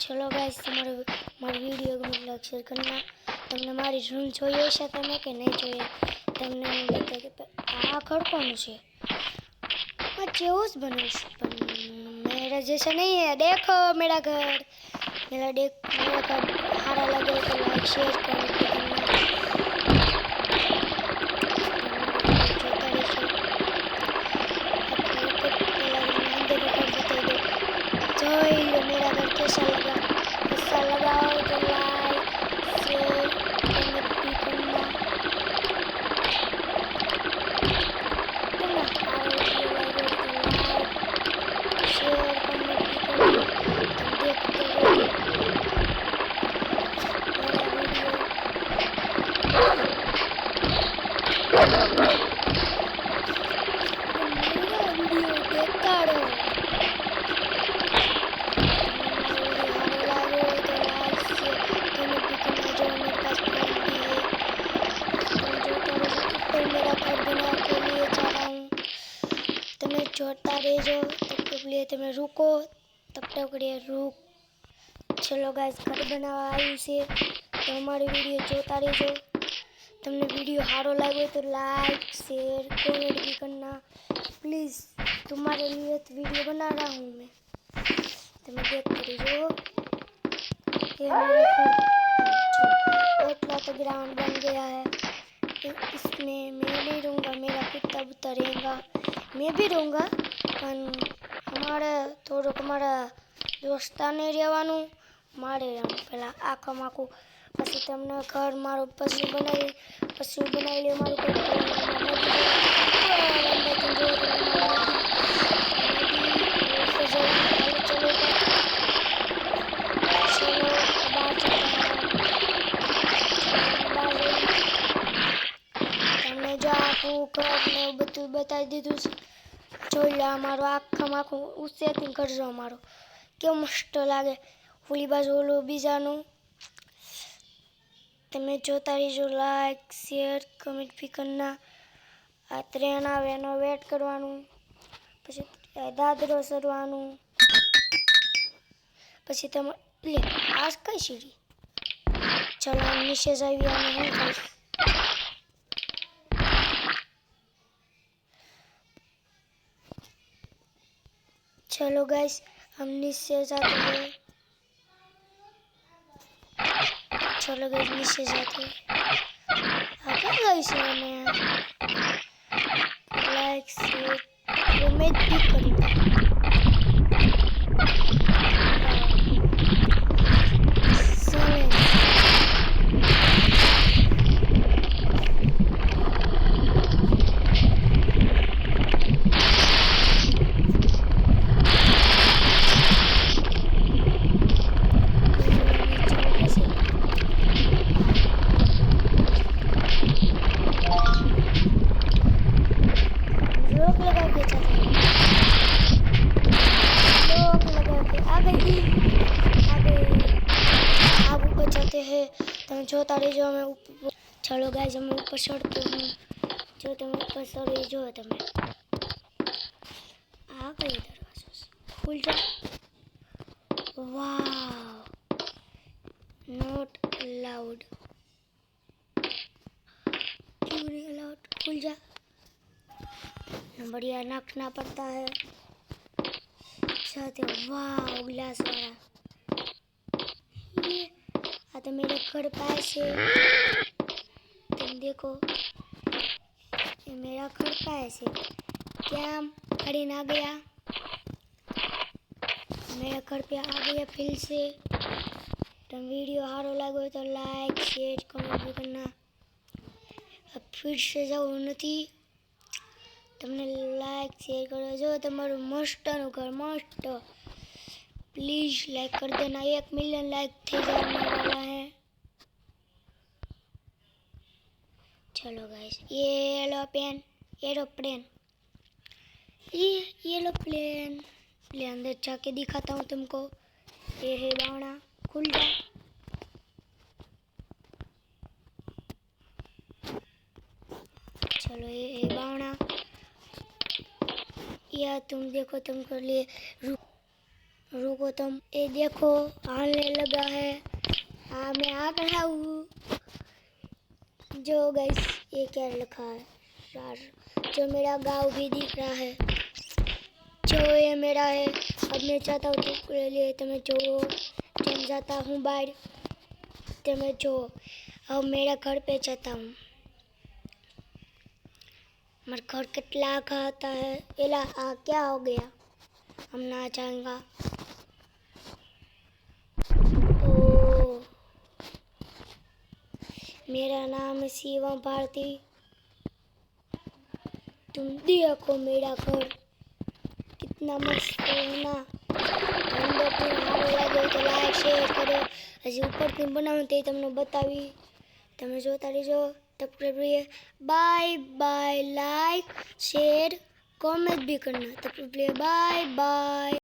चलो गाइस मारी वीडियो को लाइक शेयर करना। तमने मारी रूम જોઈએ છે તમે કે નહીં જોઈએ તમને હું બતાવી કે આ ઘર કોનું છે। मैं जेऊस बनूस पर मेरा जैसा नहीं है। देखो मेरा घर हारा लगे तो लाइक शेयर कमेंट करना। मेरा घर कैसा लगा हो तो लाइक शेयर कमेंट भी करना। शेयर कमेंट भी करना। देखते रहो मेरा वीडियो। देखता रहो। मेरा घर बना के लिए जा रहा हूँ। तुम्हें छोड़ता रहो तब तक लिए तुम्हें रुको तब तक लिए रुक। चलो गाइस घर बनावा आई से तो हमारी वीडियो जोता रहो। तुमने वीडियो हारो लगे तो लाइक शेयर कमेंट भी करना प्लीज़। तुम्हारे लिए तो वीडियो बना रहा हूँ मैं। तुम्हें देखते रहो। ये मेरा घर तो ग्राउंड बन गया है। इसमें मैं नहीं रहूँगा, मेरा कुत्ता बुत्ता रहेगा। मैं भी रहूँगा पर हमारे थोड़ा हमारा दोस्ता नहीं રહેવાનું મારે પેલા આખા માખું પછી તમને ઘર મારું પછી બનાવી લે મારું ઘર તમને જો આખું ઘર ને બધું બતાવી દીધું છે। જોઈ લો અમારું આખા આખું ઉસેથી કરજો અમારો કેવું મસ્ત લાગે। ઓલી બાજુ ઓલું બીજાનું તમે જોતા રહીજો। લાઈક શેર કમેન્ટ બી કરના। આ ટ્રેન આવે એનો વેટ કરવાનું પછી દાદરો સરવાનું પછી તમે લે આ કઈ સીડી। ચલો નીચે જઈએ અને હું કહીશ। चलो गाइस हम नीचे जाते हैं। चलो गाइस नीचे जाते हैं। आगे गाइस मैं लाइक शेयर कमेंट भी करूँगा। लोक लगा के जाते हैं। लोक लगा के आ गई आप ऊपर जाते हैं। तुम जोता रही जो मैं ऊपर। चलो गाइस हम ऊपर चढ़ते हूँ। जो तुम ऊपर चढ़े जो तुम्हें आ गई दरवाजा से खुल जा। वाह नॉट अलाउड क्यों नहीं अलाउड खुल जा। बढ़िया नाखना पड़ता है साथ। वाह ग्लास वाला ये तो मेरे घर पास है। तुम देखो ये मेरा घर पास है। क्या खड़ी ना गया मेरा घर पे आ गया फिर से। तुम वीडियो हारो लगे तो लाइक शेयर कमेंट भी करना। अब फिर से जाओ नहीं तमने लाइक शेयर करो जो तमारू मस्तનું घर मस्त प्लीज लाइक कर देना। 1 मिलियन लाइक थे जाने वाला है। चलो गाइस ये एरोप्लेन ले अंदर जाके दिखाता हूँ तुमको। ये है बावड़ा खुल जा। चलो ये है बावड़ा या तुम देखो तुमको लिए रुको तुम, ये देखो हालने लगा है। हाँ मैं आ गया हूँ। जो गाइस ये क्या लिखा है यार, जो मेरा गांव भी दिख रहा है, जो ये मेरा है। अब मैं चाहता हूँ तो लिए तो मैं जो चल जाता हूँ बाहर, तो मैं जो अब मेरा घर पे चाहता हूँ। मेरा घर कितना खाता है, एला क्या हो गया, हम ना जाएंगा। ओ मेरा नाम है शिवम भारती। तुम देखो मेरा घर कितना मस्त है ना। अंदर થી સારું લાગે તો લાઈક શેર કરો। હજી ઉપરથી બનાવું તે તમને બતાવી, તમે જોતા રહેજો। तब तक के लिए bye bye, like share comment भी करना। तब तक के लिए बाय बाय।